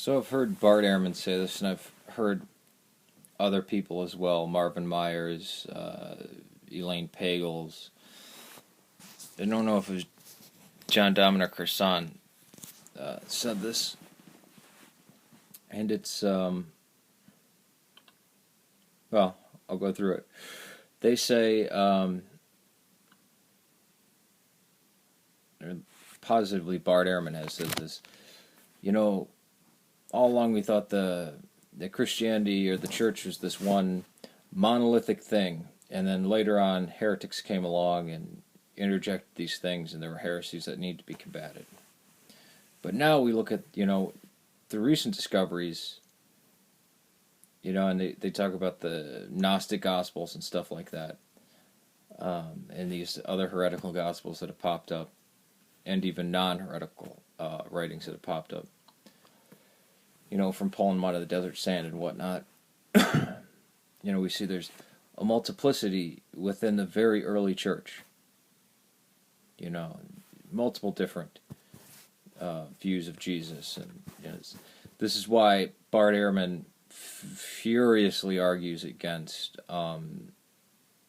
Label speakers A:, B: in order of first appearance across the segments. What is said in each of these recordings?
A: So I've heard Bart Ehrman say this, and I've heard other people as well, Marvin Myers, Elaine Pagels. I don't know if it was John Dominic or Son said this, and it's, well, I'll go through it. They say, positively Bart Ehrman has said this, all along we thought that Christianity or the church was this one monolithic thing, and then later on heretics came along and interjected these things, and there were heresies that need to be combated. But now we look at, the recent discoveries, and they talk about the Gnostic Gospels and stuff like that, and these other heretical Gospels that have popped up, and even non-heretical writings that have popped up, from Paul and Mud of the Desert Sand and whatnot. We see there's a multiplicity within the very early church. Multiple different views of Jesus, and this is why Bart Ehrman furiously argues against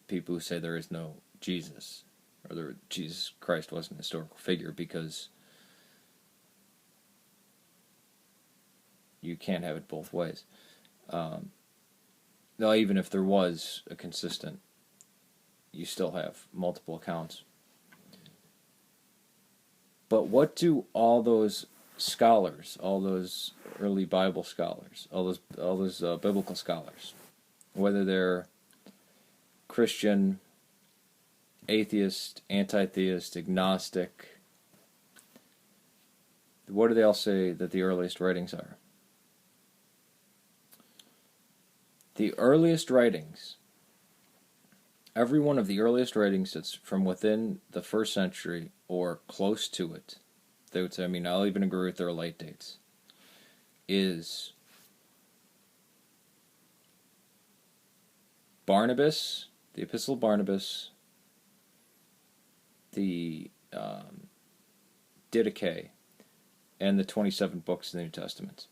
A: people who say there is no Jesus, or Jesus Christ wasn't a historical figure, because you can't have it both ways. Now, even if there was a consistent, you still have multiple accounts. But what do all those scholars, all those early Bible scholars, all those biblical scholars, whether they're Christian, atheist, anti-theist, agnostic, what do they all say that the earliest writings are? The earliest writings, every one of the earliest writings that's from within the first century or close to it, they would say, I'll even agree with their late dates, is Barnabas, the Epistle of Barnabas, the Didache, and the 27 books in the New Testament.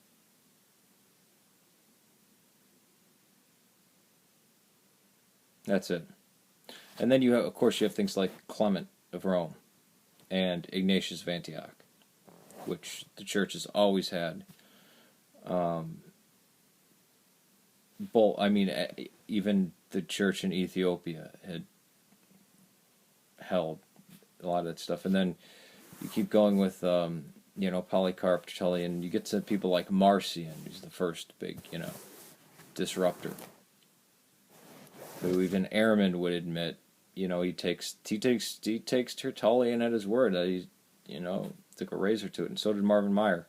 A: That's it. And then you have things like Clement of Rome and Ignatius of Antioch, which the church has always had. Even the church in Ethiopia had held a lot of that stuff. And then you keep going with, Polycarp, Tertullian, you get to people like Marcion, who's the first big, disruptor, who even Ehrman would admit, he takes Tertullian at his word that he, took a razor to it, and so did Marvin Meyer.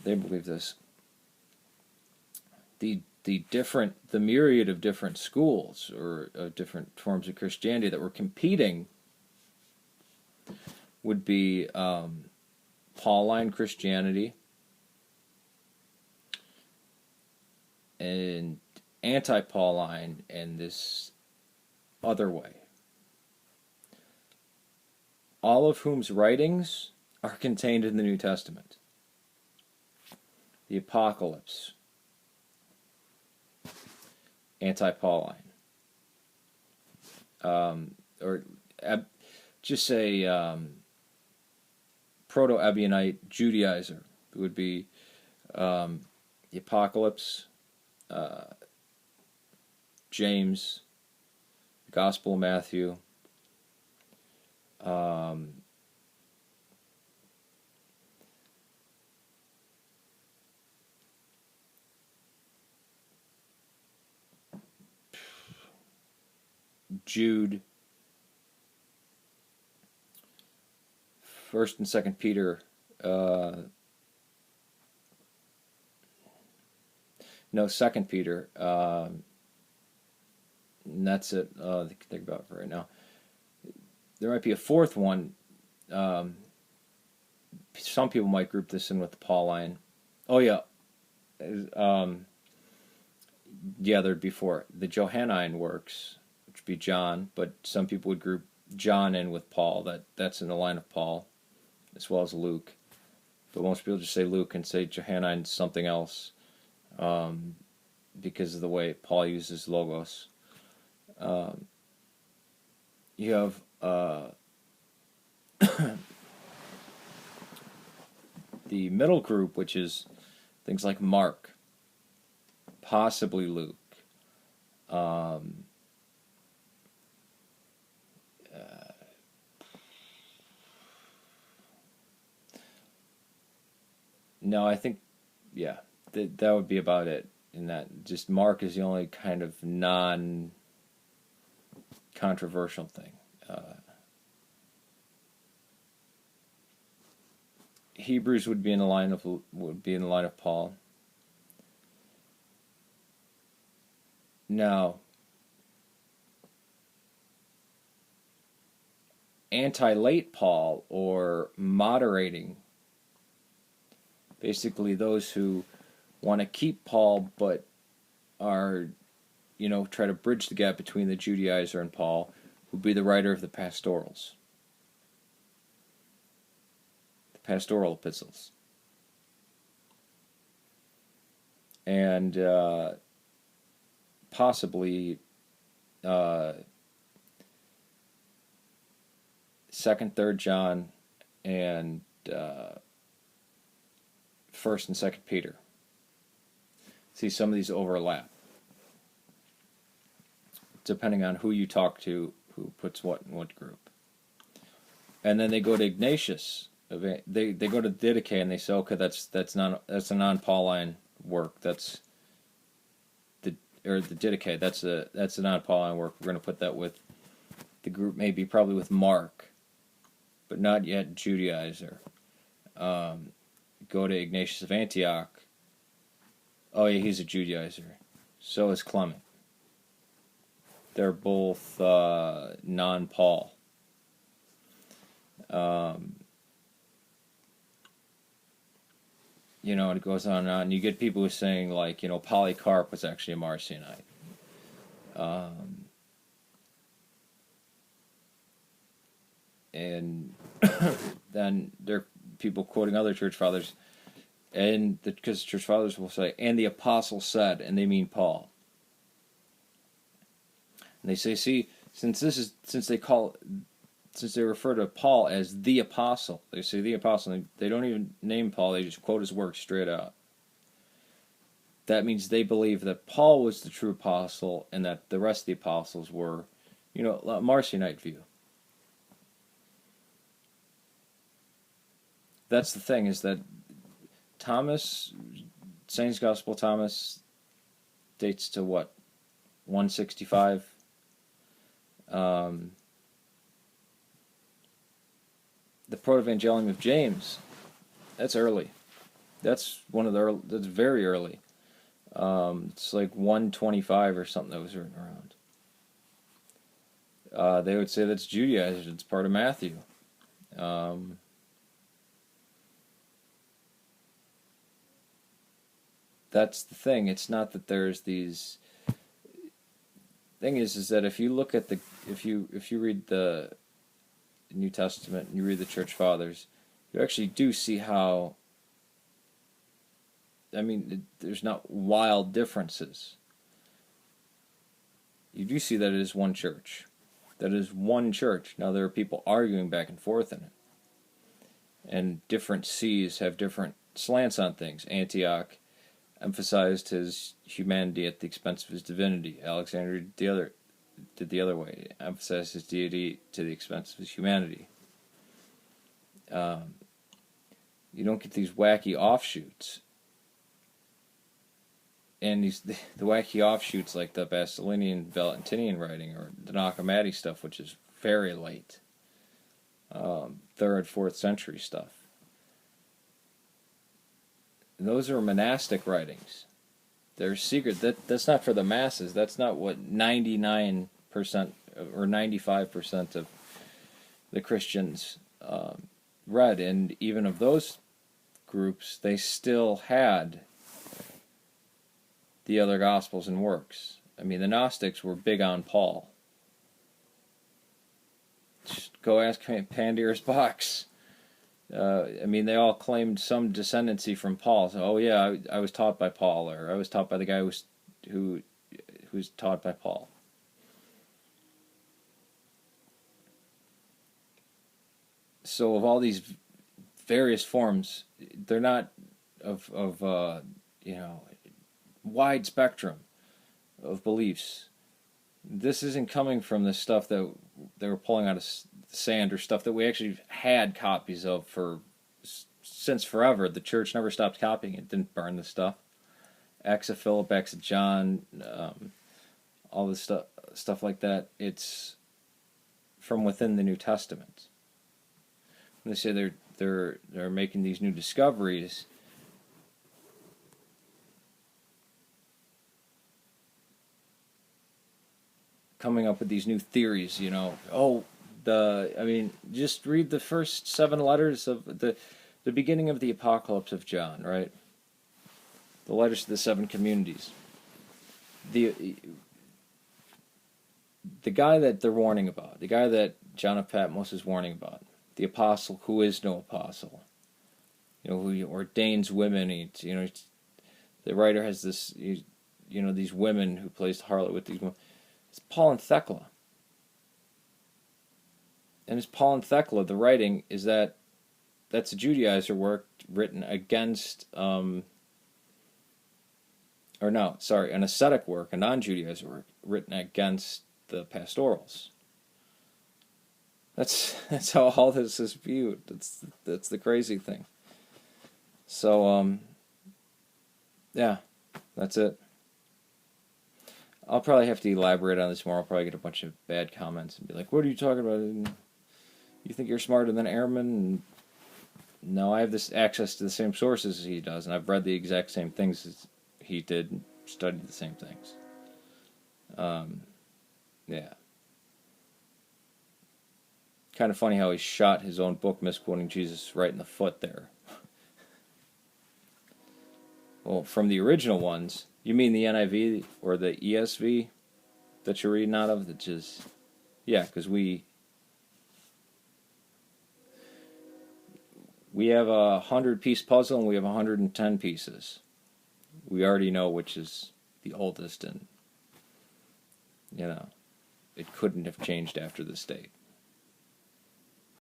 A: They believe this. The myriad of different schools or different forms of Christianity that were competing would be Pauline Christianity and anti-Pauline and this other way, all of whom's writings are contained in the New Testament. The Apocalypse, anti-Pauline, just say Proto-Ebionite Judaizer. It would be the Apocalypse, James, the Gospel of Matthew, Jude, 1st and 2nd Peter, no, 2nd Peter, and that's it. I can think about it for right now. There might be a fourth one. Some people might group this in with the Pauline. Oh yeah. There'd be four. The Johannine works, which would be John, but some people would group John in with Paul. That's in the line of Paul, as well as Luke. but most people just say Luke and say Johannine something else, because of the way Paul uses logos. You have the middle group, which is things like Mark, possibly Luke. No, I think, yeah, that would be about it. In that, just Mark is the only kind of non-controversial thing. Hebrews would be in the line of Paul. Now, anti-late Paul, or moderating, basically those who want to keep Paul but are, try to bridge the gap between the Judaizer and Paul, would be the writer of the pastorals, the pastoral epistles. And possibly 2nd, 3rd John, and 1st and 2nd Peter. See, some of these overlap, depending on who you talk to, who puts what in what group. And then they go to Ignatius. They go to Didache and they say, okay, that's a non-Pauline work. That's the Didache. That's a non-Pauline work. We're going to put that with the group, probably with Mark, but not yet Judaizer. Go to Ignatius of Antioch. Oh yeah, he's a Judaizer. So is Clement. They're both non-Paul. And it goes on and on. You get people who are saying, like, Polycarp was actually a Marcionite. And then there are people quoting other church fathers, and because church fathers will say, and the apostle said, and they mean Paul. And they say, see, since they refer to Paul as the apostle, they say the apostle, they don't even name Paul, they just quote his work straight out. That means they believe that Paul was the true apostle and that the rest of the apostles were, a Marcionite view. That's the thing, is that Thomas, Saint's Gospel Thomas, dates to what? 165? The Protevangelium of James, that's early. That's that's very early. It's like 125 or something that was written around. They would say that's Judaizers. It's part of Matthew. That's the thing. It's not that there's these. Thing is that if you look at if you read the New Testament and you read the Church Fathers, you actually do see how. There's not wild differences. You do see that it is one church. That is one church. Now there are people arguing back and forth in it. And different sees have different slants on things. Antioch emphasized his humanity at the expense of his divinity. Alexander did the other way. Emphasized his deity to the expense of his humanity. You don't get these wacky offshoots. And the wacky offshoots like the Basilian Valentinian writing or the Nakamati stuff, which is very late. 3rd, 4th century stuff. And those are monastic writings. They're secret. That's not for the masses. That's not what 99% or 95% of the Christians read. And even of those groups, they still had the other Gospels and works. The Gnostics were big on Paul. Just go ask Pandius Box. I mean, they all claimed some descendancy from Paul. So, oh yeah, I was taught by Paul, or I was taught by the guy who's taught by Paul. So, of all these various forms, they're not of wide spectrum of beliefs. This isn't coming from the stuff that they were pulling out of the sand, or stuff that we actually had copies of since forever. The church never stopped copying it. Didn't burn the stuff. Acts of Philip, Acts of John, all this stuff like that. It's from within the New Testament. When they say they're making these new discoveries, coming up with these new theories, just read the first 7 letters of the beginning of the Apocalypse of John, right? The letters to the 7 communities. The guy that they're warning about, the guy that John of Patmos is warning about, the apostle who is no apostle, who ordains women. The writer has this, these women who plays the harlot with these women. It's Paul and Thecla. And it's Paul and Thecla, the writing is that's a Judaizer work written against, an ascetic work, a non-Judaizer work written against the pastorals. That's how all this is viewed. That's the crazy thing. So, yeah, that's it. I'll probably have to elaborate on this more. I'll probably get a bunch of bad comments and be like, what are you talking about? You think you're smarter than Ehrman? And no, I have this access to the same sources as he does, and I've read the exact same things as he did and studied the same things. Yeah. Kind of funny how he shot his own book misquoting Jesus right in the foot there. Well, from the original ones, you mean the NIV or the ESV that you're reading out of? Because we have a 100-piece puzzle and we have 110 pieces. We already know which is the oldest, and it couldn't have changed after this date.